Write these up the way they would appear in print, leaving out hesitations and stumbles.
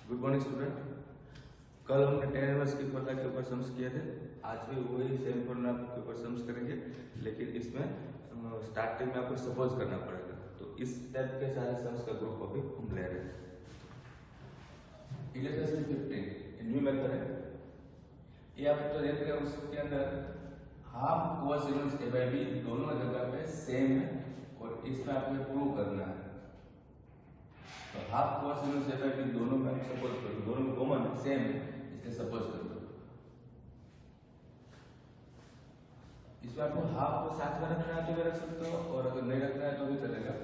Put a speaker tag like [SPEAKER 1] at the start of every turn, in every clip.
[SPEAKER 1] Good morning student. कल हमने tan inverse की फॉर्मूला के ऊपर सम्स किए थे। आज भी वही सेम फॉर्मूला के ऊपर सम्स करेंगे, लेकिन इसमें स्टार्टिंग में आपको सपोज करना पड़ेगा। तो इस टाइप के सारे सम्स का ग्रुप अभी हम ले रहे हैं। इलेक्ट्रिसिटी 15 न्यू मेथड है। ये आप तो देख रहे हैं, उसके अंदर half cos inverse a by b दोनों जगह पे सेम है और इसमें आपको प्रूव करना है। तो half cos inverse a by b दोनों में आप सपोज करो, दोनों में कॉमन है, सेम है, इसलिए सपोज कर दो। इसमें आपको हाफ को साथ में रखना है तो भी रख सकते हो, और अगर नहीं रखना है तो भी चलेगा।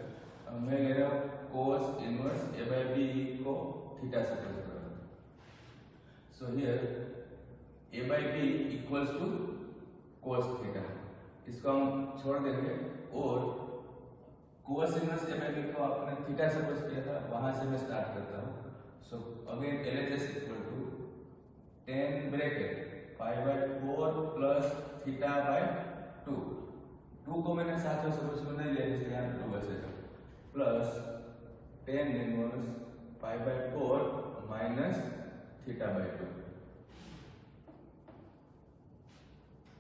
[SPEAKER 1] मैं ले रहा हूँ cos inverse a by b को थीटा से सपोज कर रहा हूँ। So here a by b equals to cos theta, इसको हम छोड़ देंगे और cos inverse a by b को आपने थीटा से सपोज किया था, वहां से मैं स्टार्ट करता हूँ। So again LHS equal to 10 bracket pi by 4 plus theta by 2। 2 को मैंने साथ में सपोज में नहीं लिया, इसलिए यहाँ पे 2 बचेगा, plus 10 inverse pi by 4 minus theta by 2।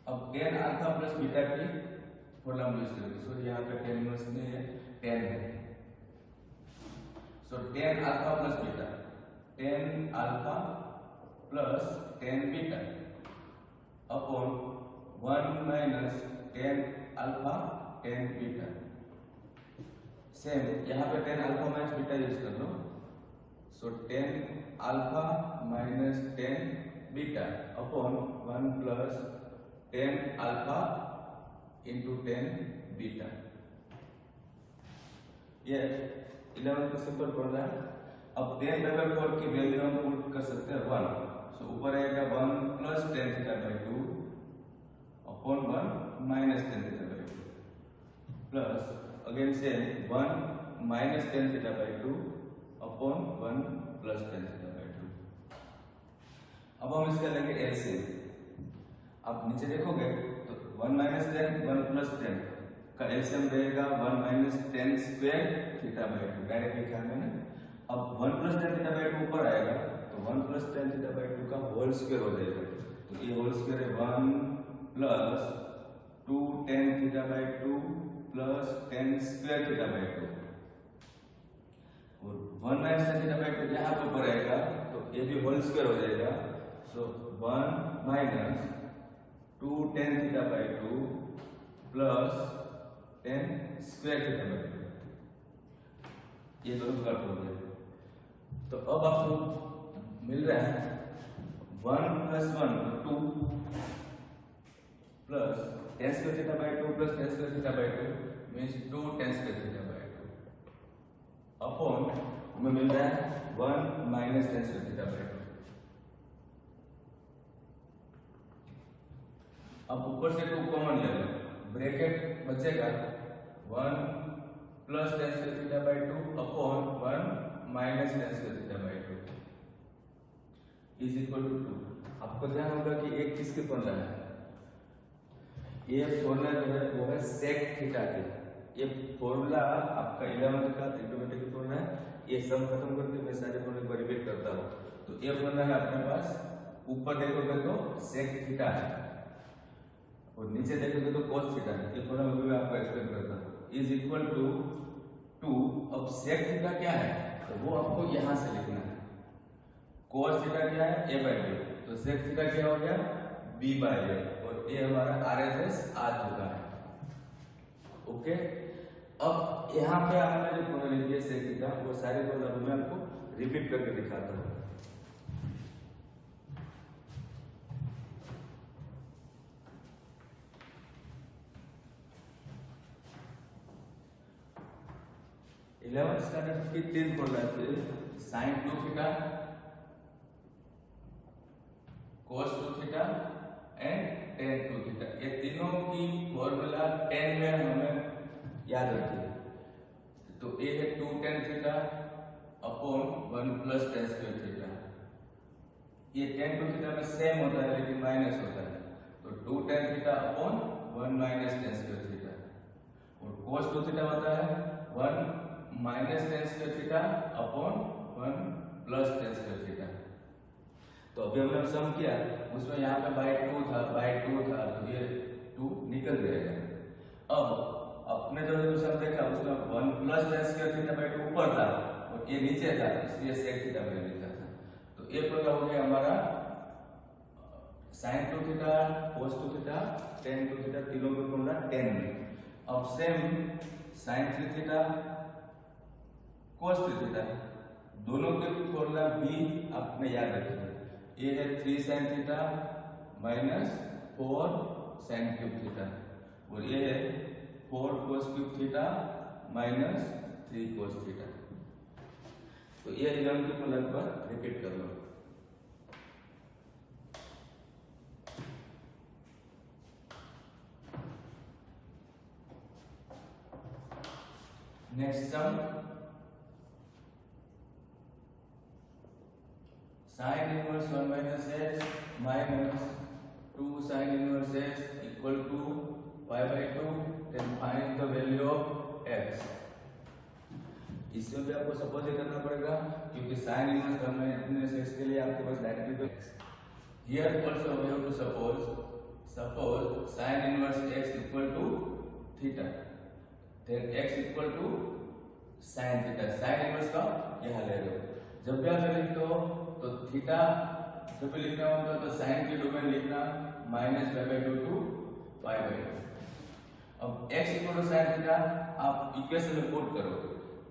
[SPEAKER 1] अब tan अल्फा प्लस बीटा की फॉर्मूला यूज करेंगे। सो यहाँ पे tan इनवर्स में है 10 है। सो tan alpha plus beta, tan alpha plus tan beta upon 1 minus tan alpha tan beta. Same यहाँ पे tan alpha minus beta use कर लो। सो tan alpha minus tan beta upon 1 plus tan alpha into tan beta. ये 11 का simple formula है। अब tan बराबर 4 की वैल्यू हम पुट कर सकते हैं 1। सो ऊपर आएगा 1 plus tan theta by 2 upon 1 minus tan theta by 2 plus again से 1 minus tan theta by 2 upon 1 plus tan theta by 2। अब हम इसका लेंगे एलसीएम। आप नीचे देखोगे तो 1 माइनस tan 1 प्लस tan का एलसीएम रहेगा 1 minus tan square theta by 2। Direct लिखा है मैंने। अब 1 प्लस tan थीटा बाय 2 ऊपर आएगा तो 1 प्लस tan थीटा बाय 2 का होल स्क्वायर हो जाएगा। तो ये होल स्क्वायर है 1 plus 2 tan theta by 2 plus tan square theta by 2 और 1 माइनस tan थीटा बाय 2 यहाँ पे ऊपर आएगा तो ये भी होल स्क्वायर हो जाएगा। सो 1 minus 2 tan theta by 2 plus tan square theta by 2, ये दोनों कट हो गए। तो अब आपको मिल रहा है 1 plus 1 2 plus tan square theta by 2 plus tan square theta by 2 means 2 tan square theta by 2 upon हमें मिल रहा है 1 minus tan square theta by 2। अब ऊपर से 2 कॉमन ले लो, ब्रैकेट बचेगा 1 plus tan square theta by 2 upon 1 minus tan square theta by 2 is equal to 2। आपको ध्यान होगा कि एक किसके फॉर्मूला है, ये फॉर्मूला जो है वो है sec थीटा के। ये फॉर्मूला आपका 11th का ट्रिग्नोमेट्री फॉर्मूला है। ये सम खत्म करके मैं सारे फॉर्मूले को रिपीट करता हूँ। तो ये फॉर्मूला है अपने पास, ऊपर देखोगे तो sec थीटा है और नीचे देखोगे तो cos थीटा है। ये फॉर्मूला मैं आपको एक्सप्लेन करता हूँ। Is equal to 2। अब sec थीटा क्या है तो वो आपको यहां से लिखना है। cos थीटा क्या है a बाय b, तो sec थीटा क्या हो गया b बाय a और a हमारा RHS आ चुका है। ओके, अब यहाँ पे आपने जो फॉर्मूला लिखी है sec थीटा, वो सारे फॉर्मूला मैं आपको रिपीट करके दिखाता हूँ। स्टैंडर्ड की 3 फॉर्मूला है, sin 2 theta, cos 2 theta and tan 2 theta. ये तीनों की फॉर्मूला 10 में हमें याद रखिए। तो ये है 2 tan theta upon 1 plus tan square theta. ये tan 2 थीटा में सेम होता है लेकिन माइनस होता है, तो 2 tan theta upon 1 minus tan square theta. और cos 2 थीटा होता है 1 minus tan square theta upon 1 plus ten square theta. तो अभी हमने सम किया, उसमें यहाँ पे बाई टू था तो ये 2 निकल जाएगा। अब अपने जो सम देखा उसमें 1 plus ten square theta by 2 ऊपर था और ये नीचे था, इसलिए सेक थीटा मैंने लिखा था। तो ये पूरा हो गया हमारा साइन 2 थीटा, कोस 2 थीटा, टेन 2 थीटा, तीनों का फॉर्मूला 10 में। अब सेम साइन 3 थीटा, कोस 3 थीटा, दोनों के फॉर्मूला भी आपने याद रखिए। ये है 3 sine theta minus 4 sine cube theta, और ये है 4 cos cube theta minus 3 cos theta. तो ये इधर के फॉर्मूला पर रिपीट कर लो। Next sum, sine inverse 1 minus x minus 2 sine inverse x equal to pi by 2, then find the value of x. इसमें भी आपको सपोज करना पड़ेगा, क्योंकि साइन इनवर्स 1 माइनस एक्स के लिए आपके पास directly x. Here also we have to suppose sine inverse x equal to theta, then x equal to sine theta. Sine inverse का यहाँ ले लो। जब भी आप लिखते हो तो थीटा जब भी लिखना होगा तो साइन की डोमेन लिखना minus pi by 2 to pi by 2। अब x equal to sine theta आप इक्वेशन में पुट करो।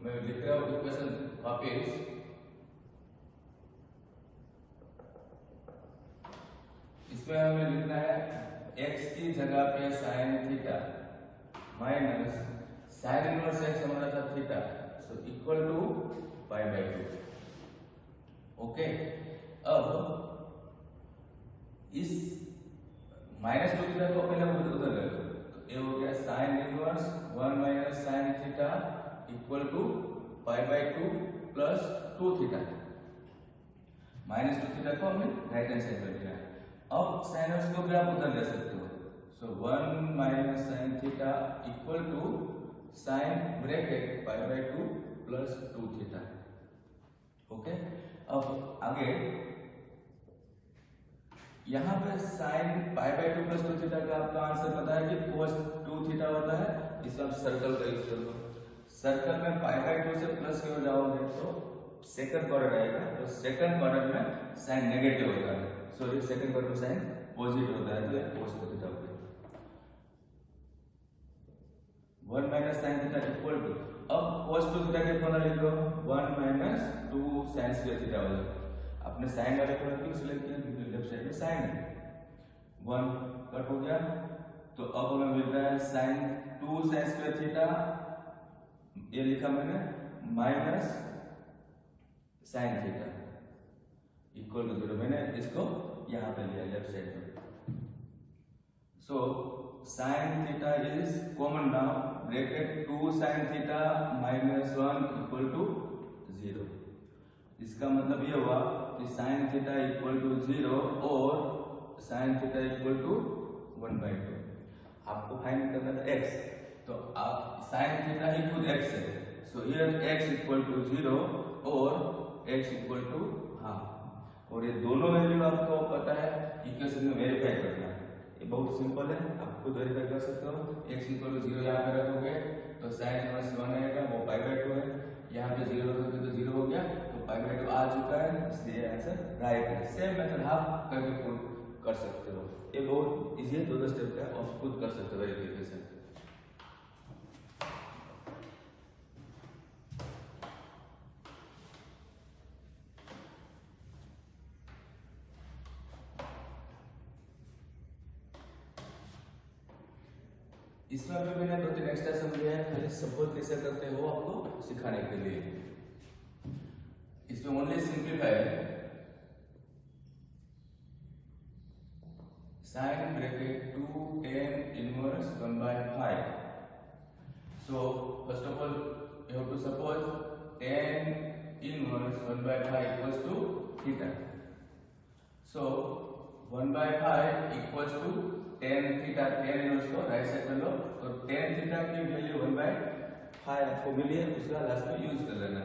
[SPEAKER 1] मैं लिख रहा हूँ इक्वेशन वापस। इसमें हमें लिखना है x की जगह पे sine theta minus sine inverse x हमारा था theta, so equal to pi by 2। Okay, अब इस माइनस 2 थीटा को पहले उधर ले लो, तो ये हो गया sine inverse 1 minus sine theta equal to pi by 2 plus 2 theta. Minus 2 theta को हमने राइट हैंड साइड पर लिया। अब साइन इनवर्स को भी आप उधर ले सकते हो, so 1 minus sine theta equal to sine bracket pi by 2 plus 2 theta. Okay, अब आगे यहाँ पे sine pi by 2 plus 2 theta का आपका आंसर पता है कि कोस 2 थीटा होता है। इसमें आप सर्कल का यूज करो। सर्कल में पाई बाई 2 से प्लस की ओर जाओगे तो सेकंड क्वाड्रेंट आएगा, तो सेकंड क्वाड्रेंट में साइन नेगेटिव होता है, सॉरी सेकंड क्वाड्रेंट में साइन पॉजिटिव होता है, तो कोस 2 थीटा हो गया। 1 minus sine theta equal to, अब cos 2 थीटा के फॉर्मूला लिख लो 1 माइनस 2 साइन स्क्वायर थीटा हो जाएगा। आपने साइन वाले फॉर्मूला क्यों सिलेक्ट किया, क्योंकि लेफ्ट साइड में साइन है। 1 कट हो गया, तो अब हमें मिल रहा है साइन 2 साइन स्क्वायर थीटा, ये लिखा मैंने minus sine theta equal to 0। मैंने इसको यहां पे लिया लेफ्ट साइड में। सो sin theta is common now, bracket 2 sin theta minus 1 equal to 0। इसका मतलब ये हुआ कि sin theta equal to 0 और sin theta equal to 1/2। आपको फाइंड करना था x, तो आप sin theta ही खुद x है, so here x equal to 0 और x equal to हाफ। और ये दोनों वैल्यू आपको पता है इक्वेशन में वेरीफाई करना है। ये बहुत सिंपल है, आप खुद वेरीफाई कर सकते हो। x इक्वल टू 0 यहाँ पे रखोगे तो साइन इनवर्स 1 आएगा, वो पाई बाई 2 है। यहाँ पे 0 रखोगे तो 0 हो गया, तो पाई बाई 2 आ चुका है, इसलिए आंसर राइट है। सेम मेथड हाफ करके प्रूव कर सकते हो। ये बहुत इजी है, 2 स्टेप का, आप खुद कर सकते हो वेरिफिकेशन। इसमें भी मैंने 2-3 एक्स्ट्रा समझे हैं, खाली सपोज कैसे करते हो आपको सिखाने के लिए। इसमें ओनली सिंप्लीफाई है, sine bracket 2 tan inverse 1/5। So first of all you have to suppose tan inverse 1/5 equals to theta. So 1/5 equals to tan theta, tan inverse को राइट साइड में लो, तो tan थीटा की वैल्यू 1/5 आपको मिली है, उसका last में यूज कर लेना।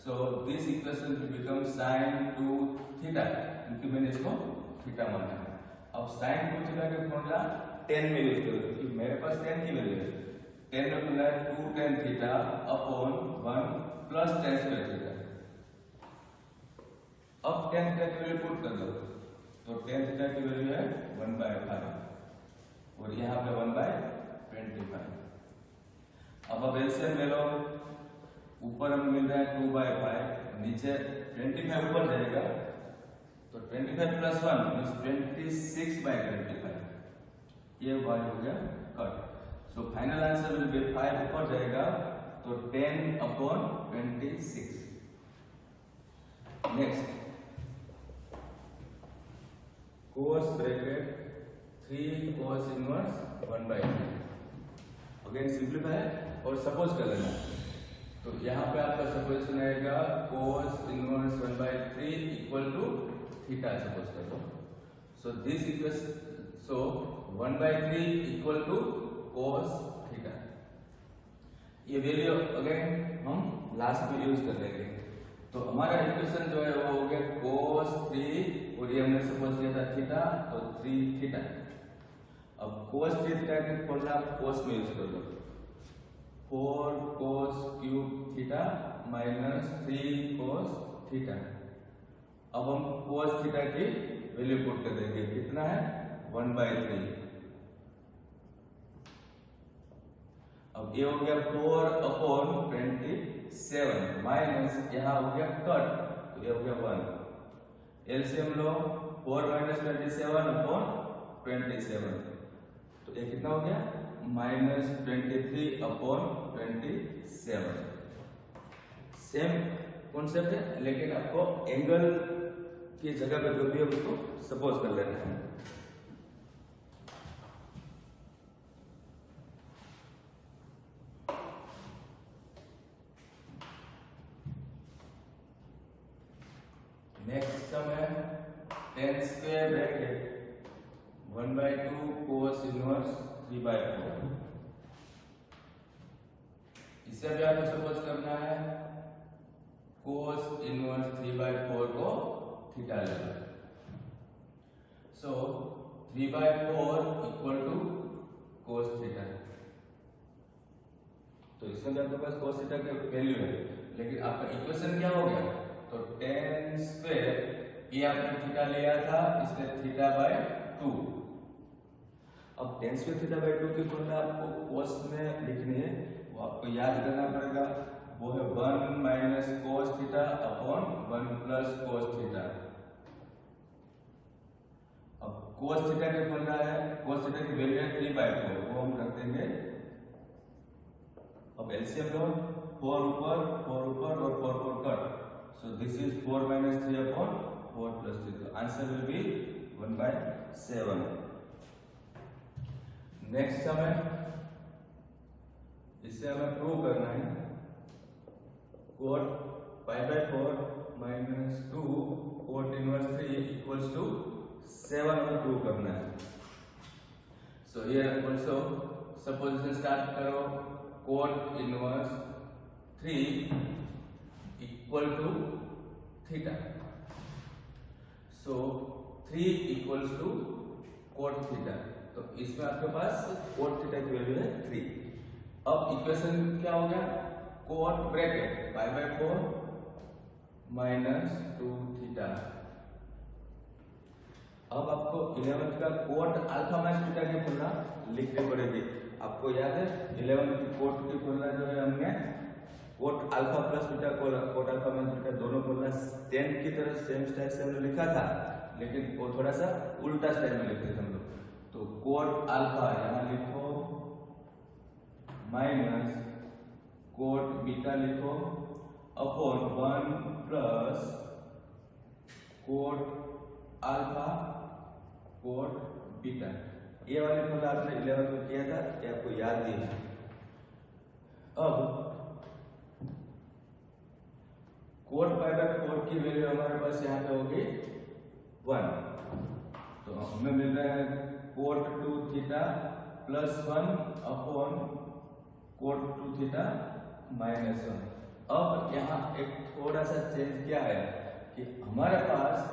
[SPEAKER 1] सो this equation will become sin 2 theta, क्योंकि मैंने इसको थीटा माना है। अब sin 2 थीटा का फॉर्मूला tan में यूज करो, क्योंकि मेरे पास tan की वैल्यू है। tan का फॉर्मूला है 2 tan theta upon 1 plus tan square theta. अब tan थीटा की वैल्यू पुट कर दो, तो tan थीटा की वैल्यू है 1/5 और यहाँ पे 1/25। अब एलसीएम ले लो, ऊपर हमें मिल रहा है 2/5, नीचे 25 ऊपर जाएगा, तो 25 प्लस 1 मीन्स 26/25, ये y हो गया cut. So final answer will be 5 ऊपर जाएगा, तो 10/26। Next cos bracket 3 cos inverse 1/3, again simplify और सपोज कर लेना। तो यहाँ पे आपका सपोजिशन आएगा cos inverse 1/3 equal to theta, suppose कर लो। So this equation, so 1/3 equal to cos theta, ये वैल्यू अगेन हम लास्ट में यूज कर लेंगे। तो हमारा इक्वेशन जो है वो हो गया cos 3 और ये हमने सपोज किया था थीटा, तो 3 थीटा। अब cos 3 थीटा के फॉर्मूला cos में यूज कर लो, 4 cos cube theta minus 3 cos theta. अब हम cos थीटा की वैल्यू पुट कर देंगे, कितना है 1/3। अब ये हो गया 4/27 माइनस यहाँ हो गया कट, तो ये हो गया 1। एलसीएम लो, 4 - 27/27, तो ये कितना हो गया -23/27। सेम कॉन्सेप्ट है, लेकिन आपको एंगल की जगह पे जो भी है उसको सपोज कर लेना है। नेक्स्ट सम है tan square bracket 1/2 cos inverse 3/4। इससे भी आपको सपोज करना है cos इनवर्स 3/4 को थीटा ले लो। सो 3/4 इक्वल टू cos थीटा। तो इसमें भी आपके पास cos थीटा की वैल्यू है, लेकिन आपका इक्वेशन क्या हो गया, तो tan स्क्वायर, ये आपने थीटा लिया था, इसलिए θ/2। अब tan स्क्वायर θ/2 की फॉर्मूला आपको cos में लिखनी है, वो आपको याद करना पड़ेगा, वो है 1 minus cos theta upon 1 plus cos theta. अब cos थीटा की फॉर्मूला है, cos थीटा की वैल्यू है 3/4, वो हम रख देंगे। अब एलसीएम लो, 4 ऊपर और 4 cut, so this is 4 minus 3/4 plus 3, so answer will be 1/7। Next sum है, इससे हमें प्रूव करना है cot π/4 minus 2 cot inverse 3 equals to 7 को प्रूव करना है। so here also supposition start करो, cot inverse 3 equal to theta, so 3 equals to cot theta, तो इसमें आपके पास cot थीटा की वैल्यू है 3। अब इक्वेशन क्या हो गया, cot ब्रैकेट π/4 माइनस 2 थीटा। अब आपको 11th का cot अल्फा माइनस थीटा की फॉर्मूला लिखनी पड़ेगी। आपको याद है 11th की cot की फॉर्मूला जो है, हमने cot अल्फा प्लस थीटा को cot अल्फा माइनस थीटा दोनों फॉर्मूला tan की तरह सेम स्टाइल से हमने लिखा था, लेकिन वो थोड़ा सा उल्टा स्टाइल में लिखे थे हम लोग। तो cot अल्फा यहाँ लिखो माइनस cot बीटा लिखो upon 1 plus cot alpha cot beta. ये वाली फॉर्मूला आपने 11 में किया था, ये आपको याद नहीं है। अब cot π/4 की वैल्यू हमारे पास यहाँ पे होगी 1, तो हमें मिल रहा है cot 2 theta plus 1 upon cot 2 theta minus 1। अब यहाँ एक थोड़ा सा चेंज क्या है कि हमारे पास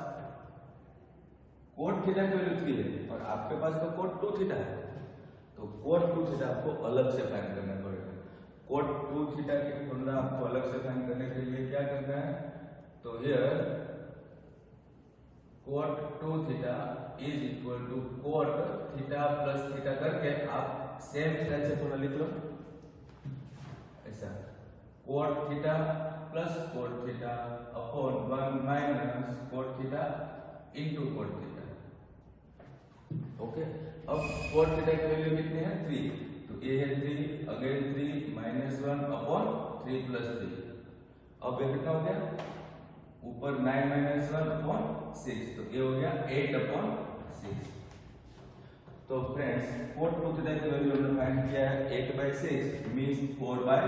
[SPEAKER 1] कोट थीटा की वैल्यू 3 है और आपके पास तो कोट 2 थीटा है, तो कोट 2 थीटा आपको अलग से फाइंड करना पड़ेगा। कोट 2 थीटा की फॉर्मूला आपको अलग से फाइंड करने के लिए क्या करना है, तो here cot 2 theta is equal to cot theta plus theta करके आप सेम स्टाइल से फॉर्मूला लिख लो ऐसा, cot theta plus cot theta upon 1 minus cot theta into cot theta. Okay, अब कोट थीटा की वैल्यू कितनी है 3, तो ये है 3 अगेन 3 माइनस 1 अपॉन 3 प्लस 3। अब ये कितना हो गया ऊपर 9 माइनस 1 अपॉन 6, तो ये हो गया 8 अपॉन 6। तो फ्रेंड्स कोट 2 थीटा की वैल्यू हमने फाइंड किया है 8/6 मींस 4/3।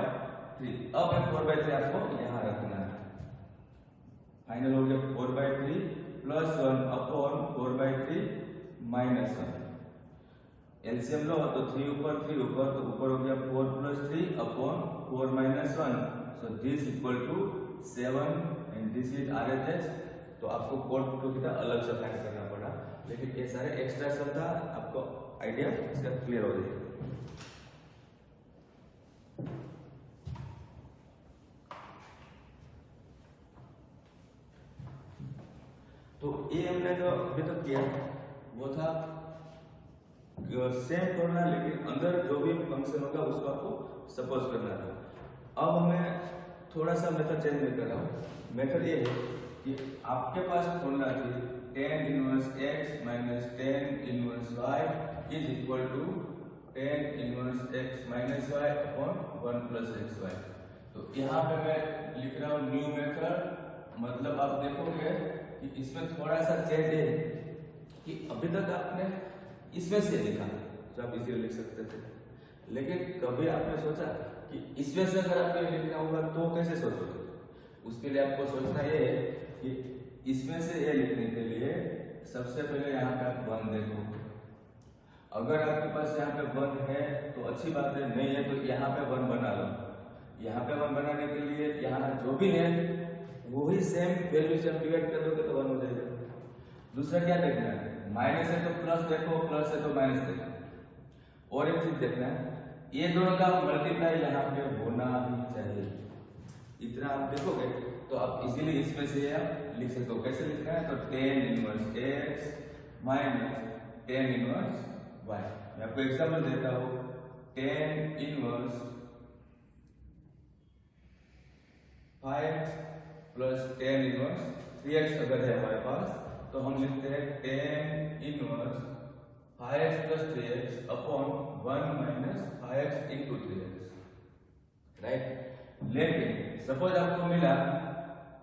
[SPEAKER 1] अब 4/3 आपको यहां रखना है, फाइनल हो गया 4/3 प्लस 1 अपॉन 4/3 माइनस 1। एलसीएम लो तो 3 ऊपर तो ऊपर हो गया 4 plus 3 upon 4 minus 1, so this equal to 7 and this is RHS. तो आपको कोट 2 थीटा अलग से फाइंड करना पड़ा, लेकिन ये सारे एक्स्ट्रा सब था, आपको आइडिया इसका क्लियर हो जाएगा। तो ये हमने जो अभी तक किया वो था सेम फॉर्मूला, लेकिन अंदर जो भी फंक्शन होगा उसको आपको सपोज करना था। अब हमें थोड़ा सा मेथड चेंज नहीं कर रहा हूँ। मेथड ये है कि आपके पास फॉर्मूला थी tan inverse x minus tan inverse y is equal to tan inverse x minus y upon 1 plus xy। तो यहाँ पे मैं लिख रहा हूँ न्यू मेथड, मतलब आप देखोगे कि इसमें थोड़ा सा चेंज है कि अभी तक आपने इसमें से लिखा जो आप इसे लिख सकते थे, लेकिन कभी आपने सोचा कि इसमें से अगर आपको लिखना होगा तो कैसे सोचोगे। उसके लिए आपको सोचना ये है कि इसमें से ये लिखने के लिए सबसे पहले यहाँ पे आप 1 देखो, अगर आपके पास यहाँ पे 1 है तो अच्छी बात है, नहीं है तो यहाँ पे 1 बना लो। यहाँ पे 1 बनाने के लिए यहाँ जो भी है वही सेम वैल्यू से डिवाइड कर दोगे तो 1 हो जाएगा। दूसरा क्या देखना है, माइनस है तो प्लस देखो, प्लस है तो माइनस देखो। और एक चीज देखना है, ये दोनों का मल्टीप्लाई यहाँ पे होना ही चाहिए। इतना आप देखोगे तो आप इजीली इसमें से आप लिख सकते हो। कैसे लिखना है, तो tan inverse x minus tan inverse y। मैं आपको एग्जांपल देता हूँ, tan inverse 5x plus tan inverse 3x अगर है हमारे पास तो हम लिखते हैं tan inverse 5x plus 3x upon 1 minus 5x into 3x, right. लेकिन सपोज आपको मिला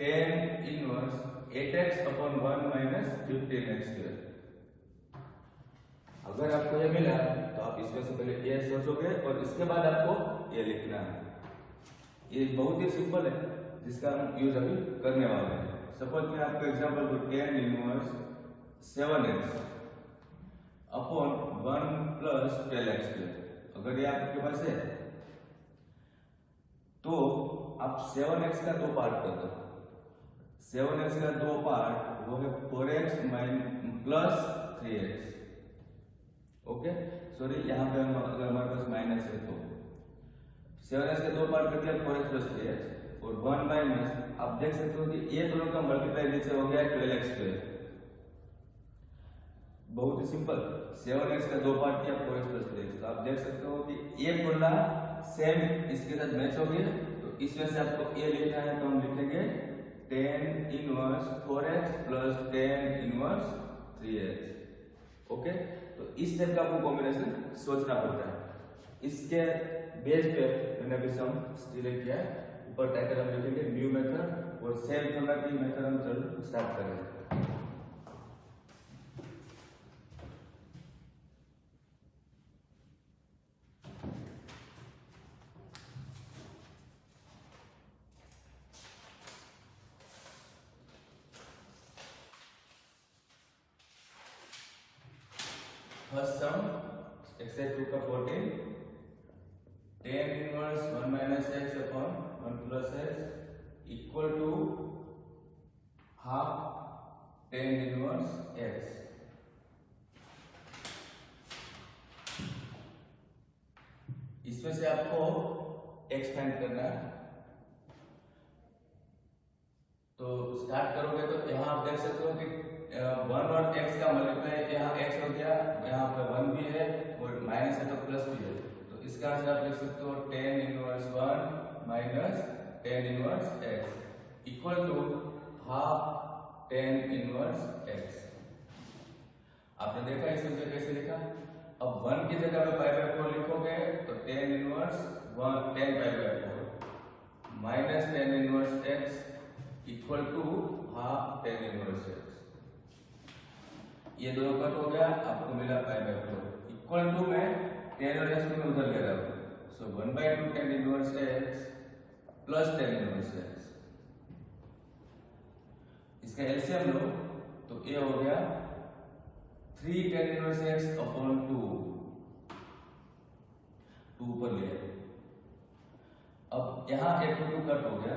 [SPEAKER 1] tan inverse 8x upon 1 minus 15x²। अगर आपको ये मिला तो आप इसमें से पहले ये सोचोगे और इसके बाद आपको ये लिखना है। ये बहुत ही सिंपल है जिसका हम यूज अभी करने वाले हैं। सपोज मैं आपको एग्जांपल दूं, tan inverse 7x upon 1 plus 12x²। अगर ये आपके पास है तो आप 7x का 2 पार्ट कर दो। 7x का 2 पार्ट वो है 4x plus 3x। Okay, sorry यहाँ पे अगर हमारे पास माइनस है तो 7x का 2 पार्ट कर दिया 4x प्लस 3x और 1 माइनस, आप देख सकते हो कि ये दोनों का मल्टीप्लाई नीचे हो गया 12x²। बहुत ही सिंपल, 7x का 2 पार्ट किया 4x प्लस 3x। तो आप देख सकते हो कि ये फॉर्मूला सेम इसके साथ मैच हो गया। तो इसमें से आपको ये लिखना है तो हम लिखेंगे tan inverse 4x plus tan inverse 3x। Okay, तो इस टाइप का आपको कॉम्बिनेशन सोचना पड़ता है। इसके बेस पे मैंने अभी सम सिलेक्ट किया है, ऊपर टाइटल हम लिखेंगे न्यू मेथड और सेम फॉर्मूला की मेथड हम चलो स्टार्ट करेंगे। फर्स्ट सम एक्सरसाइज 2 का 14, tan inverse 1 minus x upon 1 plus x equal to half tan inverse x। इसमें से आपको x फाइंड करना है। तो स्टार्ट करोगे तो यहाँ आप देख सकते हो कि 1 और x का मल्टीप्लाई, यहाँ x हो गया, यहाँ पे 1 भी है और माइनस है तो प्लस भी है। तो इसका आंसर आप लिख सकते हो tan inverse 1 minus tan inverse x equal to half tan inverse x। आपने देखा इस वजह कैसे लिखा। अब 1 की जगह पे पाई बाय 4 लिखोगे तो tan inverse 1 tan pi by 4 minus tan inverse x equal to half tan inverse x। ये दोनों कट हो गया, आपको मिला पाई बाय 4 इक्वल टू में tan और x को उधर ले रहा हूं। So 1/2 tan inverse x plus tan inverse x। इसका एलसीएम लो तो ये हो गया 3 tan इनवर्स x अपॉन 2 पर लिया। अब यहाँ एक टू कट हो गया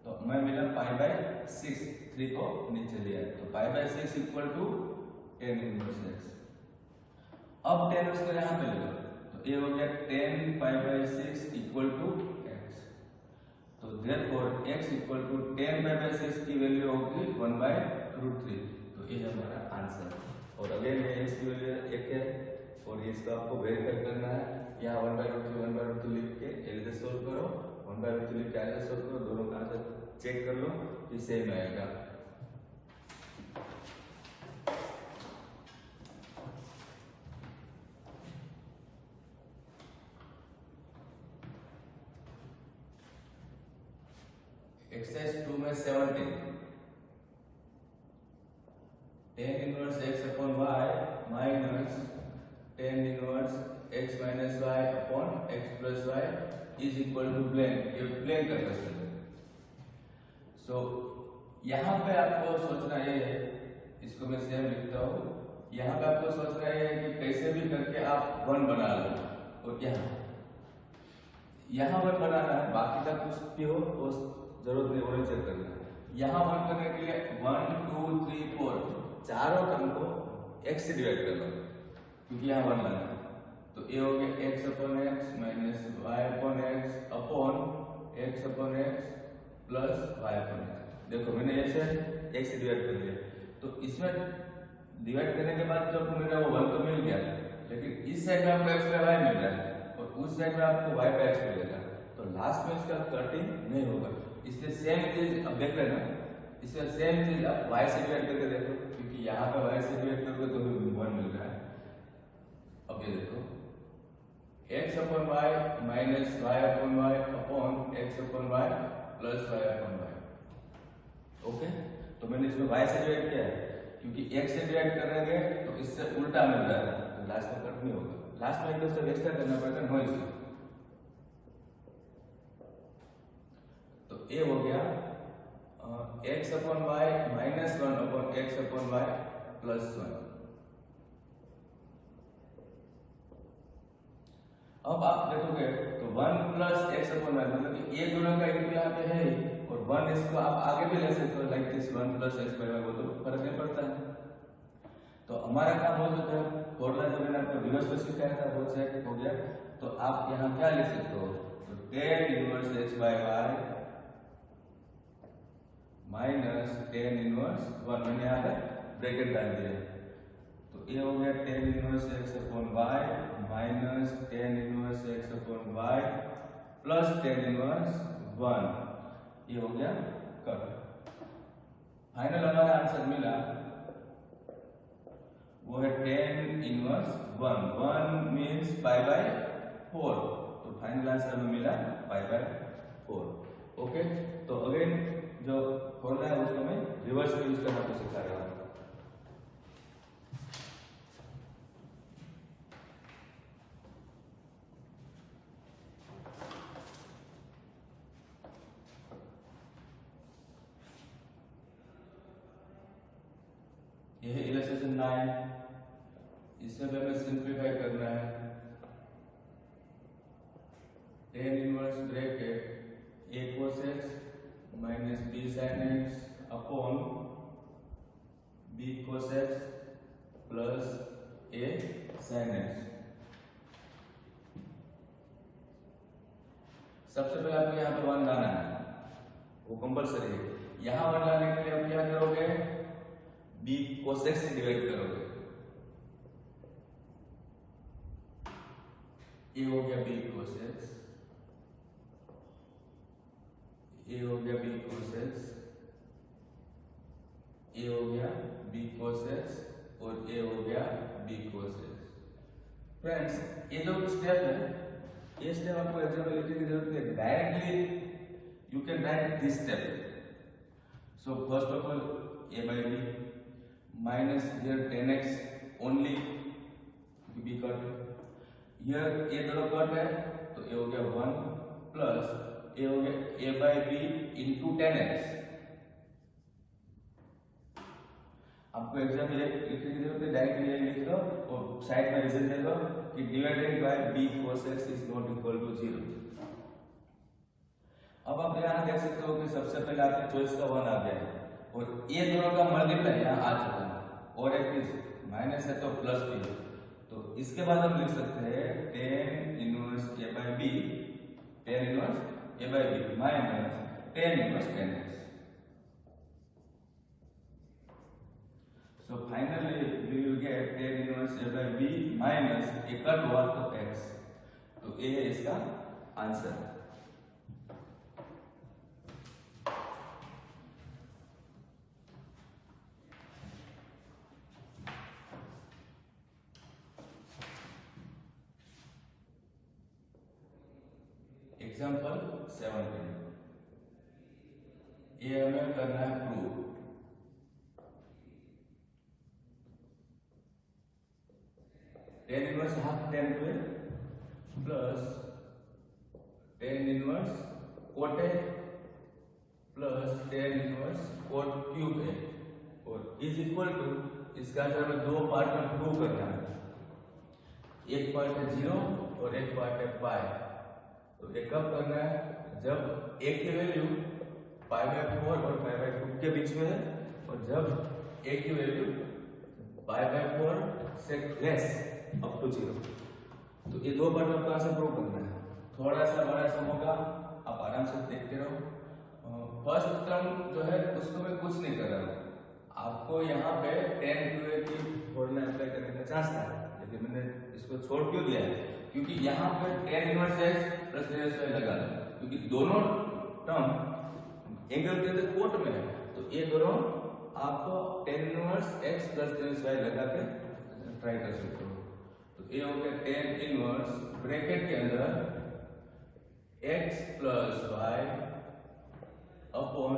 [SPEAKER 1] तो मैं मिला पाई बाय 6, 3 को नीचे लिया तो pi by 6 equal to tan inverse x। अब tan उसको यहाँ पे ले लो तो ये हो गया tan pi by 6 equal to x। तो therefore x equal to tan pi by 6 की वैल्यू होगी 1/√3। तो ये हमारा आंसर। और अगेन ये x की वैल्यू 1 है और इसको आपको वेरीफाई करना है। यहाँ 1/√3 लिख के एलसीएम सोल्व करो, 1/√3 लिख के आंसर सोल्व करो, दोनों का आंसर चेक कर लो कि सेम आएगा। एक्सरसाइज 2 में 17 tan inverse x upon y minus tan inverse x minus y upon x plus y is equal to blank. ये ब्लैंक का क्वेश्चन है। सो यहाँ पे आपको सोचना ये है, इसको मैं सेम लिखता हूँ। यहाँ पे आपको सोचना ये है कि कैसे भी करके आप 1 बना लो और यहाँ 1 बनाना है, बाकी का कुछ भी हो तो जरूरत नहीं होनी चेक करना है। यहाँ 1 करने के लिए 1 2 3 4 चारों टर्म को x से डिवाइड कर लो क्योंकि यहाँ 1 लाना है। तो ये हो गया x upon x minus y upon x upon x upon x plus y upon x। देखो मैंने ऐसे x से डिवाइड कर दिया तो इसमें डिवाइड करने के बाद जो आपको मिल रहा है वो 1 तो मिल गया, लेकिन इस साइड में आपको x बाय y मिल रहा है और उस साइड में आपको y बाय x मिलेगा। तो लास्ट में इसका कटिंग नहीं होगा, इसलिए सेम चीज अब देख लेना। इसमें सेम चीज आप y से डिवाइड करके देखो क्योंकि यहाँ पे y से डिवाइड करोगे तो 1 मिल रहा है। अब ये देखो x upon y minus y upon y upon x upon y plus y upon y। Okay, तो मैंने इसमें y से डिवाइड किया है क्योंकि x से डिवाइड करेंगे तो इससे उल्टा मिल रहा है तो लास्ट में कट नहीं होगा। लास्ट में एक दोस्तों एक्स्ट्रा करना पड़ेगा नॉइज। तो ये हो गया x upon y minus 1 upon x upon y plus 1। अब आप देखोगे तो 1 प्लस x अपॉन y मतलब कि ये दोनों का इनटू यहाँ पे है और 1 इसको आप आगे भी ले सकते हो like this 1 plus x by y, वो तो फर्क नहीं पड़ता है। तो हमारा काम हो चुका है। फॉर्मूला जो मैंने आपको रिवर्स में सिखाया था वो चेक हो गया। तो आप यहाँ क्या लिख सकते हो, तो tan inverse x by y minus tan inverse 1, मैंने यहाँ पे ब्रैकेट डाल दिया। तो ये हो गया tan inverse x upon y minus tan inverse x upon y plus tan inverse 1। ये हो गया कट। फाइनल हमारा आंसर मिला वो है tan inverse 1। 1 means pi by 4, तो फाइनल आंसर हमें मिला पाई बाय 4। ओके, तो अगेन जो फॉर्मूला है उसको मैं रिवर्स में यूज करना आपको सिखा रहा हूँ। यह है इलस्ट्रेशन 9, इसमें हमें सिंप्लीफाई करना है। tan inverse bracket 1 sin x upon b cos x plus a sin x। सबसे पहले आपको यहाँ पे 1 लाना है, वो कंपलसरी है। यहाँ 1 लाने के लिए आप क्या करोगे, b cos x से डिवाइड करोगे, ये हो गया b cos x, ये हो गया b cos x, ये हो गया b cos x और ये हो गया b cos x। फ्रेंड्स, ये जो स्टेप है, ये स्टेप आपको एग्जाम में लिखने की जरूरत नहीं है, directly you can write this step. So first of all a by b minus here 10x only b cut, here a दोनों कट है तो a हो गया 1 प्लस a हो गया a by b into 10x। आपको एग्जाम में लिखने की जरूरत है, डायरेक्टली ये लिख दो और साइड में रीजन दे दो कि divided by b cos x is not equal to 0। अब आप यहाँ देख सकते हो कि सबसे पहले आपके चॉइस का 1 आ गया है और ये दोनों का मल्टीप्लाई यहाँ आ चुका है और एक माइनस है तो प्लस भी है, तो इसके बाद हम लिख सकते हैं tan inverse a by b, tan inverse a by b minus tan inverse 10x। So finally we will get tan inverse a by b minus a cut हुआ तो x, तो a है इसका आंसर। एग्जाम्पल 17, ये हमें करना है prove. tan inverse half tan square plus tan inverse cot a plus tan inverse cot cube a और इज इक्वल टू, इसका आंसर हमें दो पार्ट में प्रूव करना है, एक पार्ट है 0 और एक पार्ट है पाई। तो ये कब करना है, जब a की वैल्यू π/4 और π/2 के बीच में है और जब a की वैल्यू π/4 से लेस अप टू 0। तो ये दो पार्ट आपको आंसर प्रूव करना है, थोड़ा सा बड़ा सम होगा, आप आराम से देखते रहो। फर्स्ट टर्म जो है उसको मैं कुछ नहीं कर रहा हूँ, आपको यहाँ पे tan q a की फॉर्मूला अप्लाई करने का चांस था, लेकिन मैंने इसको छोड़ क्यों दिया है, क्योंकि यहाँ पे tan inverse x plus tan inverse y लगा, क्योंकि दोनों टर्म एंगल के अंदर कोट में है, तो ये दोनों आपको tan inverse x plus tan inverse y लगा के ट्राई कर सकते हो। तो ये हो गया tan इनवर्स ब्रैकेट के अंदर x plus y upon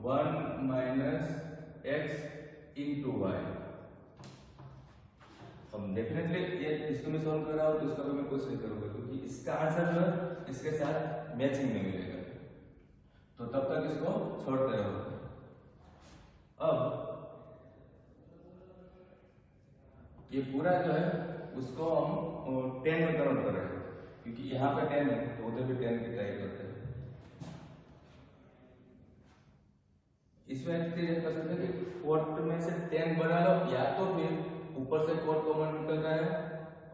[SPEAKER 1] 1 minus x into y। हम डेफिनेटली ये इसको मैं सॉल्व कर रहा हूँ तो इसका भी मैं कुछ नहीं करूँगा, क्योंकि इसका आंसर जो है इसके साथ मैचिंग में मिलेगा, तो तब तक इसको छोड़ते रहो। अब ये पूरा जो है उसको हम 10 में कन्वर्ट कर रहे हैं, क्योंकि यहाँ पे 10 है तो उधर भी 10 की ट्राई करते हैं। इसमें एक चीज कर सकते हैं कि कोट में से 10 बना लो, या तो फिर ऊपर से कोट कॉमन निकल रहा है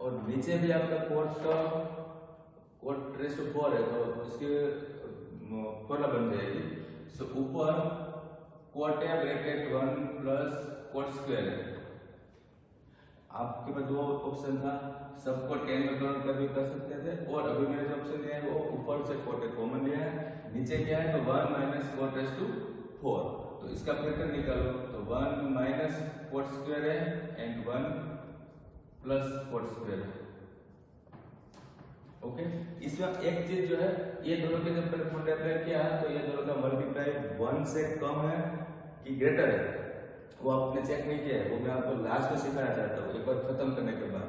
[SPEAKER 1] और नीचे भी आपका कोट रेस टू 4 है तो इसके फॉर्मूला बन जाएगी। सो ऊपर कोट है ब्रैकेट 1 प्लस कोट स्क्वायर है, आपके पास दो ऑप्शन था, सबको 10 में कन्वर्ट कर भी कर सकते थे, और अभी मैंने जो ऑप्शन दिया है वो ऊपर से कोट कॉमन लिया है, नीचे क्या है तो 1 माइनस कोट रेस टू 4, तो इसका फैक्टर निकालो तो 1 माइनस कोट स्क्वायर है एंड 1 प्लस कोट स्क्वायर है। ओके, इसमें एक चीज जो है, ये दोनों के जब फॉर्मूला अप्लाई किया तो ये दोनों का मल्टीप्लाई 1 से कम है कि ग्रेटर है, वो आपने चेक नहीं किया है, वो मैं आपको लास्ट में सिखाना चाहता हूँ एक बार खत्म करने के बाद।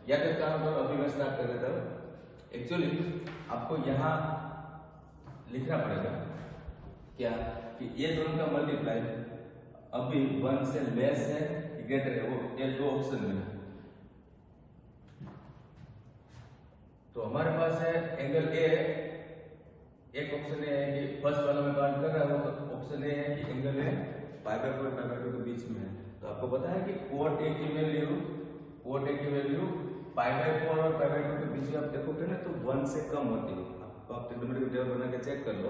[SPEAKER 1] या फिर काम करो, अभी मैं स्टार्ट कर देता हूँ। एक्चुअली आपको यहाँ लिखना पड़ेगा क्या कि ये दोनों का मल्टीप्लाई अभी 1 से लेस है कि ग्रेटर है, वो ये दो ऑप्शन में है। तो हमारे पास है एंगल ए एक ऑप्शन ये है कि फर्स्ट वाला में काउंट कर रहा हूँ, तो ऑप्शन ये है कि एंगल है π/4 के बीच में है। तो आपको पता है कि कोट ए की वैल्यू π/4 और π/2 के बीच में आप देखोगे ना तो 1 से कम होती है। आप ट्रिग्नोमेट्रिक टेबल बना के चेक कर लो,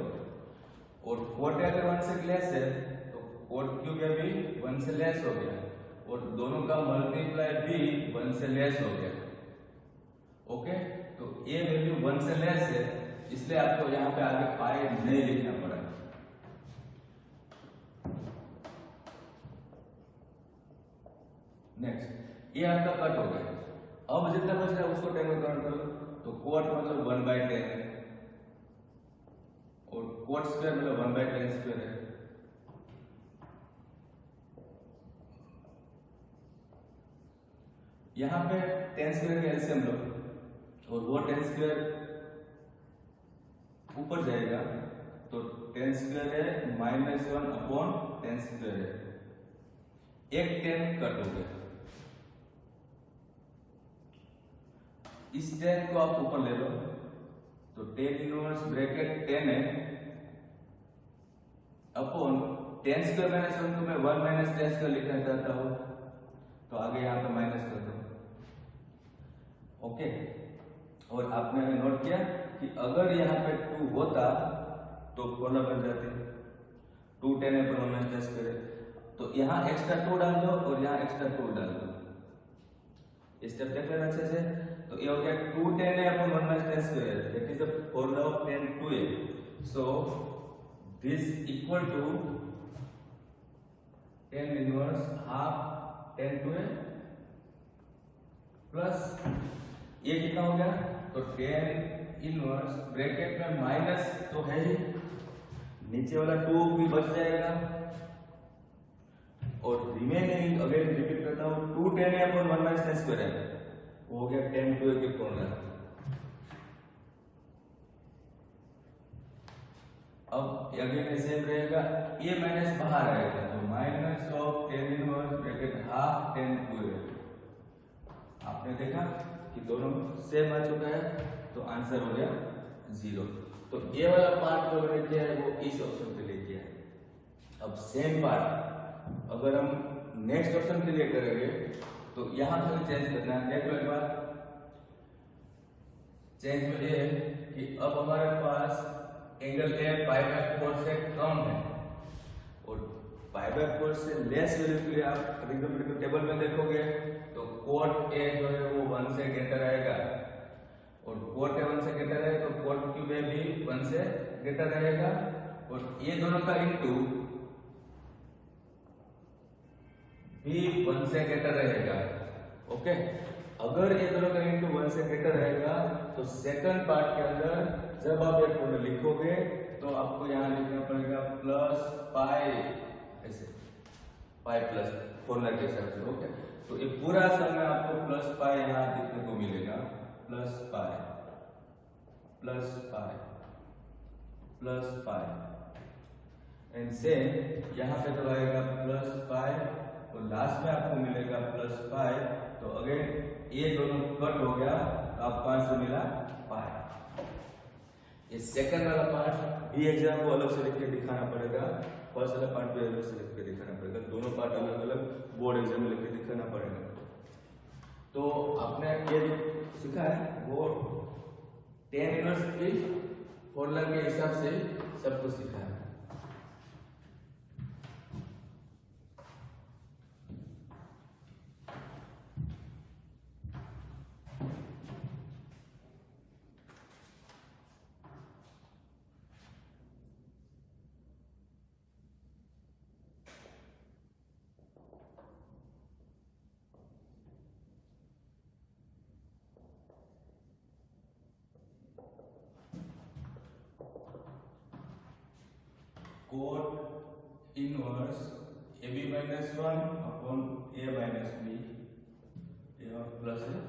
[SPEAKER 1] और कोट ए अगर 1 से लेस है तो कोट क्यू भी 1 से लेस हो गया, और दोनों का मल्टीप्लाई भी 1 से लेस हो गया। ओके, तो ए वैल्यू 1 से लेस है, इसलिए आपको यहाँ पे आगे पाई नहीं लिखना पड़ा। नेक्स्ट, ये आपका कट हो गया। अब जितना बच रहा है उसको 10 में काउंट करो, तो कोट मतलब 1/10 है, और कोट स्क्वायर मतलब 1/10 स्क्वायर है। यहाँ पे 10 स्क्वायर का एलसीएम लो, और वो 10 स्क्वायर ऊपर जाएगा, तो 10 स्क्वायर है -1/10 स्क्वायर है, एक 10 कट हो गया। इस 10 को आप ऊपर ले लो, तो 10 इनवर्स ब्रैकेट 10 है अपॉन 10 स्क्वायर -1 को मैं 1 - 10 स्क्वायर लिखना चाहता हूं, तो आगे यहाँ पे माइनस कर दो। ओके, और आपने नोट किया कि अगर यहाँ पे 2 होता तो फॉर्मूला बन जाते 2 10 अपॉन 1 - 10 स्क्वायर, तो यहाँ एक्स्ट्रा 2 डाल दो और यहाँ एक्स्ट्रा 2 डाल दो। स्टेप देख लेना अच्छे से। तो ये हो गया 2 10 upon 1 - 10 square, that is the formula of 10 2a। So this equal to 10 inverse half 10 2a plus ये कितना हो गया, तो 10 इनवर्स ब्रैकेट में माइनस तो है ही, नीचे वाला 2 भी बच जाएगा, और रिमेनिंग अगेन रिपीट करता हूं 2 10 अपॉन 1 - 10 स्क्वायर है, वो हो गया 10 2a के फॉर्मूला। अब अगेन सेम रहेगा, a माइनस बाहर आएगा, तो minus of 10 inverse bracket half 10 2a। आपने देखा कि दोनों सेम आ चुका है, तो आंसर हो गया 0। तो ये वाला पार्ट जो मैंने किया है वो इस ऑप्शन पे ले किया है। अब सेम पार्ट अगर हम नेक्स्ट ऑप्शन के लिए करेंगे, तो यहां पर चेंज करना है। देख लो एक बार, चेंज में ये है कि अब हमारे पास एंगल ए π/4 से कम है, और π/4 से लेस वैल्यू के लिए आप ट्रिग्नोमेट्रिक टेबल में देखोगे तो कोट ए जो है वो 1 से ग्रेटर आएगा, और कोट ए 1 से ग्रेटर है तो कोट क्यू भी 1 से ग्रेटर रहेगा, और ये दोनों का इनटू भी 1 से ग्रेटर रहेगा। ओके, अगर ये दोनों का इनटू 1 से ग्रेटर रहेगा, तो सेकंड पार्ट के अंदर जब आप ये फॉर्मूला लिखोगे तो आपको यहाँ लिखना पड़ेगा प्लस पाई, ऐसे पाई प्लस फॉर्मूला के हिसाब से। ओके, तो ये पूरा समय आपको प्लस पाई यहाँ देखने को मिलेगा, plus pi plus pi plus pi, and से यहाँ पे तो आएगा प्लस पाई, और लास्ट में आपको मिलेगा प्लस पाई। तो अगेन ये दोनों कट हो गया, तो आपको आंसर मिला पाई। ये सेकंड वाला पार्ट भी एग्जाम को अलग से लिख के दिखाना पड़ेगा, फर्स्ट वाला पार्ट भी अलग से लिख के दिखाना पड़ेगा, दोनों पार्ट अलग अलग बोर्ड एग्जाम में लिख के दिखाना पड़ेगा। तो आपने ये सीखा है वो 10 इनवर्स की फॉर्मूला के हिसाब से सब कुछ सीखा है। Cot inverse AB - 1 upon A - B, ये और प्लस है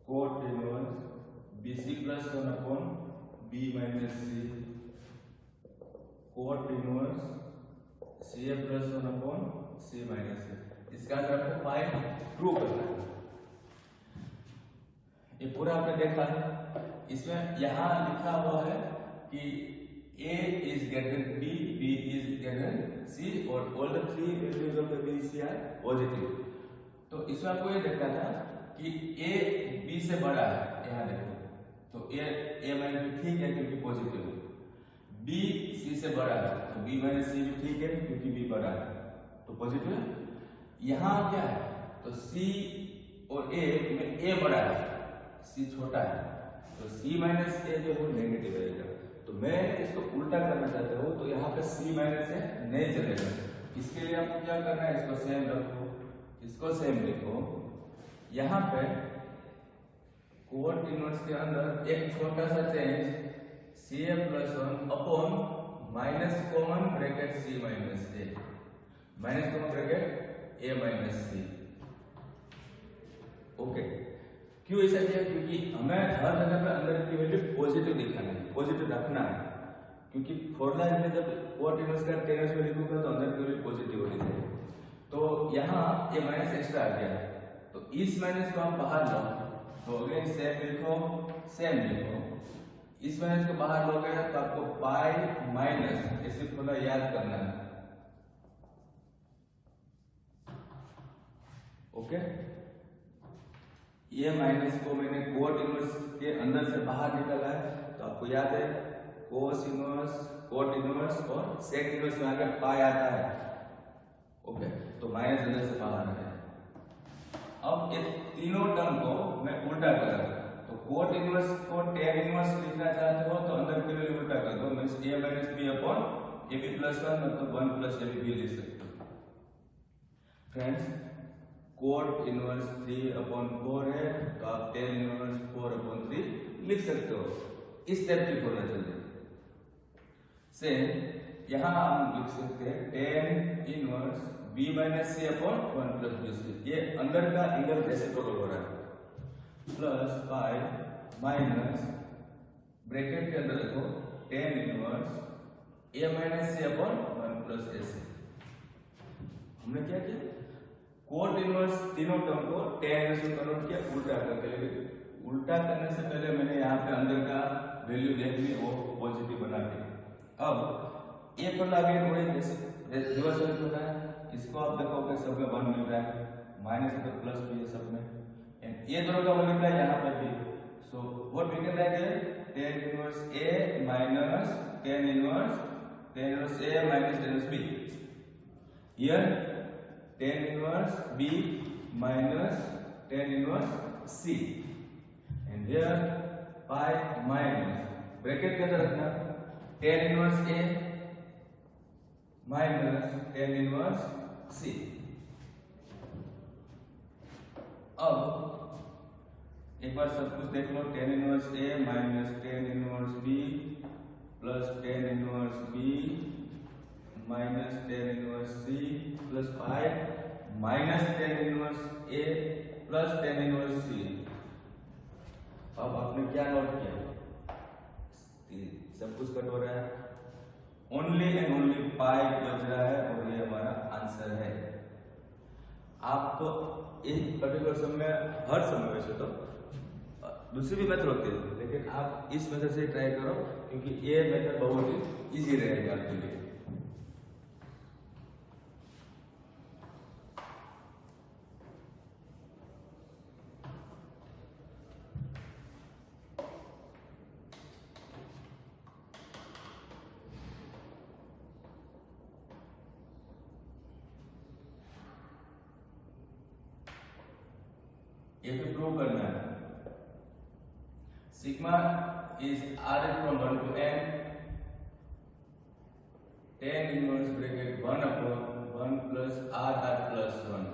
[SPEAKER 1] cot inverse BC + 1 upon B - C, cot inverse CA + 1 upon C - A। इसका अंदर आपको फाइंड प्रूव करना है। ये पूरा आपने देखा इसमें यहाँ लिखा हुआ है कि A is greater than B, B is greater than C और all the three values of the B, C are positive। तो इसमें आपको ये देखना था कि A B से बड़ा है, यहाँ देखो तो A माइनस B ठीक है क्योंकि पॉजिटिव है, B C से बड़ा है तो B माइनस C भी ठीक है क्योंकि B बड़ा है तो पॉजिटिव है। यहाँ क्या है तो C और A में A बड़ा है, C छोटा है तो C माइनस A जो है नेगेटिव रहेगा। तो मैं इसको उल्टा करना चाहता हूँ तो यहाँ पे C माइनस है नहीं चलेगा। इसके लिए आपको क्या करना है, इसको सेम रखो, इसको सेम लिखो। यहाँ पे कोट इनवर्स के अंदर एक छोटा सा change CA plus 1 upon minus common bracket C minus A, minus common bracket A minus C। Okay, क्यों ऐसा किया? क्योंकि हमें हर जगह पे अंदर की वैल्यू पॉजिटिव दिखाना है, पॉजिटिव रखना है, क्योंकि फॉर्मूला में जब कोट इनवर्स का टेन वैल्यू लिखूंगा तो अंदर की वैल्यू पॉजिटिव होनी चाहिए। तो यहाँ ये माइनस एक्स्ट्रा आ गया, तो इस माइनस को आप बाहर लो तो अगेन सेम लिखो, सेम लिखो। इस माइनस को बाहर लोगे तो आपको पाई माइनस ऐसे फॉर्मूला याद करना है। ओके, ये माइनस को मैंने कोट इनवर्स के अंदर से बाहर निकाला है तो आपको याद है कोस इनवर्स, कोट इनवर्स और सेक इनवर्स में आगे पाई आता है। ओके, तो माइनस अंदर से बाहर है। अब ये तीनों टर्म को मैं उल्टा कर रहा हूं, तो कोट इनवर्स को टेन इनवर्स लिखना चाहते हो तो अंदर के लिए उल्टा कर दो, means a minus b upon ab plus 1 मतलब 1 प्लस ab लिख सकते हो। फ्रेंड्स, कोट इनवर्स 3 अपॉन 4 है तो आप टेन इनवर्स 4 अपॉन 3 लिख सकते हो। इस टाइप की फॉर्मूला चलती है। सेम यहाँ हम लिख सकते हैं ten inverse b minus c upon 1 plus b। ये अंदर का एंगल रेसिप्रोकल हो रहा है, प्लस पाई माइनस ब्रैकेट के अंदर देखो ten inverse a minus c upon 1 plus a। हमने क्या किया, कोट इनवर्स तीनों टर्म को टेन इनवर्स में कन्वर्ट किया उल्टा करके। लेकिन उल्टा करने से पहले मैंने यहाँ पे अंदर का वैल्यू देख ली, वो पॉजिटिव बना दी। अब ये पर आगे थोड़ी रिवर्स होता है, इसको आप देखोगे सब में 1 मिल रहा है, माइनस तो प्लस भी है सब में, एंड ये दोनों का मल्टीप्लाई यहाँ पे भी। So what we can write tan inverse a minus tan inverse a minus tan inverse b। Here tan inverse b minus tan inverse c, and here pi minus bracket के अंदर रखना tan inverse a minus tan inverse c। अब एक बार सब कुछ देख लो, tan inverse a minus tan inverse b plus tan inverse b minus tan inverse c plus pi minus tan inverse a plus tan inverse c। अब आपने क्या नोट किया, सब कुछ कट हो रहा है, ओनली एंड ओनली पाई बच रहा है और ये हमारा आंसर है। आप तो एक पर्टिकुलर समय, हर समय वैसे तो दूसरी भी मेथड होती है, लेकिन आप इस मेथड से ट्राई करो क्योंकि ये मेथड बहुत ही इजी रहेगा आपके लिए। ये भी प्रूव करना है। Sigma is r from 1 to n, tan inverse bracket 1 upon 1 plus r plus 1।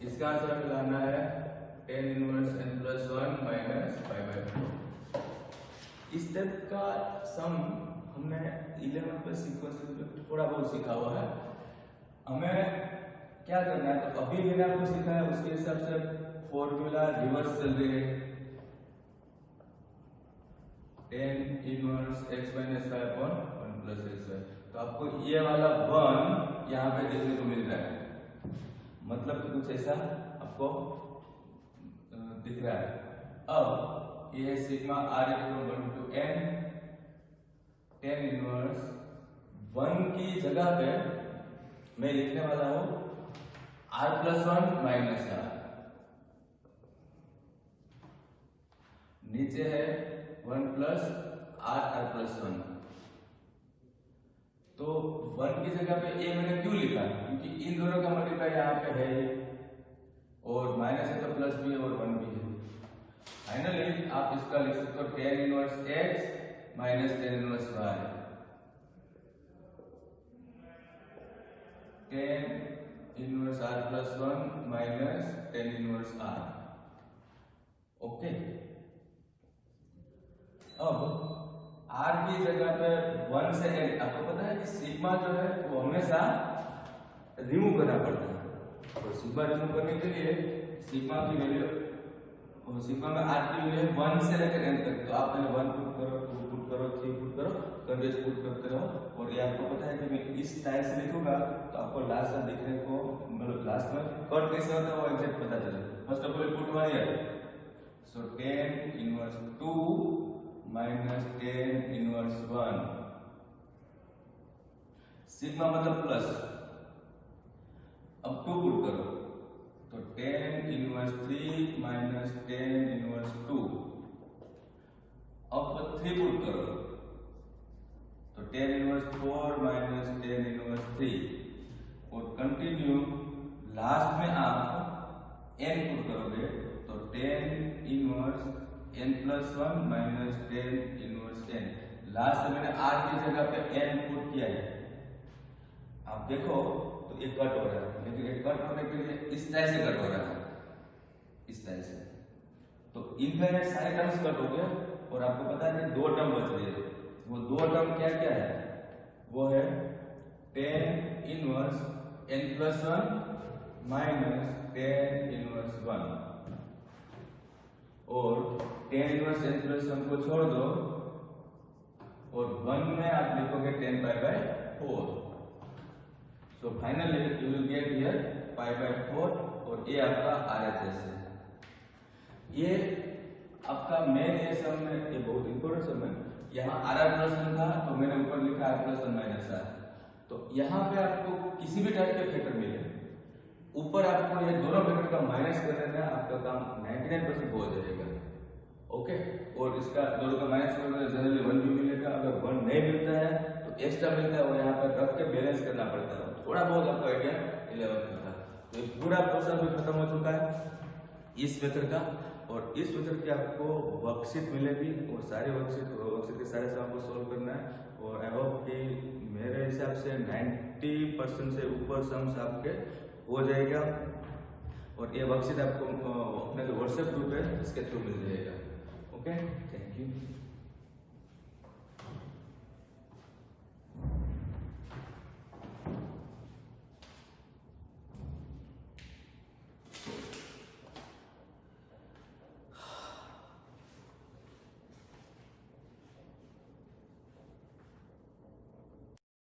[SPEAKER 1] इसका आंसर हमें लाना है tan inverse n plus 1 minus 5/4। इस टाइप का सम हमने 11 पे सीक्वेंस में थोड़ा बहुत सीखा हुआ है। हमें क्या करना है, तो अभी मैंने आपको सिखाया उसके हिसाब से फॉर्मूला रिवर्स चल रही है, tan inverse x minus 5 upon 1 plus x। तो आपको ये वाला 1 यहाँ पे देखने को मिल रहा है, मतलब कि कुछ ऐसा आपको दिख रहा है। अब ये है sigma r equal 1 to n tan inverse 1 की जगह पे मैं लिखने वाला हूं r+1 माइनस r, नीचे है 1 प्लस r+1। तो 1 की जगह पे a मैंने क्यों लिखा, क्योंकि इन दोनों का मल्टीप्लाई यहाँ पे है और माइनस है तो प्लस भी है और 1 भी है। फाइनली आप इसका लिख सकते हो tan inverse x minus tan inverse y, tan inverse r+1 minus tan inverse r। Okay, अब r की जगह पे 1 से n, आपको पता है कि सिग्मा जो है वो हमेशा रिमूव करना पड़ता है, और सिग्मा रिमूव करने के लिए सिग्मा की वैल्यू, सिग्मा में r की वैल्यू है 1 से लेकर n तक। तो आप पहले 1 पुट करो, 2 पुट करो, 3 पुट करो, कंटिन्यूअस पुट करते रहो। और ये आपको पता है कि मैं इस स्टाइल से लिखूंगा तो आपको लास्ट में देखने को, मतलब लास्ट में कट कैसे होता है वो एग्जैक्ट पता चलेगा। First of all put 1 here, so tan inverse 2 minus tan inverse 1, sigma मतलब प्लस। अब 2 पुट करो तो tan inverse 3 minus tan inverse 2। अब 3 पुट करो तो tan inverse 4 minus tan inverse 3, और कंटिन्यू लास्ट में आप n पुट करोगे तो tan inverse n+1 minus tan inverse n। Last में मैंने r की जगह पे n पुट किया है, आप देखो तो ये कट हो रहा है, लेकिन ये कट होने के लिए इस तरह से कट हो रहा है, इस तरह से। तो इनफाइनाइट सारे टर्म्स कट हो गए और आपको पता है कि 2 टर्म बच रहे हैं। वो 2 टर्म क्या क्या है, वो है tan inverse n+1 minus tan inverse 1, और tan इनवर्स n+1 को छोड़ दो और 1 में आप लिखोगे tan π/4। So finally you will get here π/4, और ये आपका RHS है। ये आपका मेन ये सम में, ये बहुत इंपॉर्टेंट सम है। यहाँ r+1 था तो मैंने ऊपर लिखा r+1 माइनस r। तो यहाँ पे आपको किसी भी टाइप के फैक्टर मिले, ऊपर आपको ये दोनों फैक्टर का माइनस कर देना, आपका काम 99% हो जाएगा। ओके, और इसका दोनों का माइनस करने से जनरली 1 भी मिलेगा। अगर 1 नहीं मिलता है तो एक्स्ट्रा मिलता है, और यहाँ पर रख के बैलेंस करना पड़ता है। थोड़ा बहुत आपको आइडिया 11th में था। तो ये पूरा प्रोसेस भी खत्म हो चुका है इस मेथड का, और इस मेथड की आपको वर्कशीट मिलेगी, और सारे वर्कशीट के सारे सम आपको सोल्व करना है। और आई होप कि मेरे हिसाब से 90% से ऊपर सम्स आपके हो जाएगा, और ये वर्कशीट आपको अपने जो व्हाट्सएप ग्रुप है इसके थ्रू मिल जाएगा। Okay, thank you.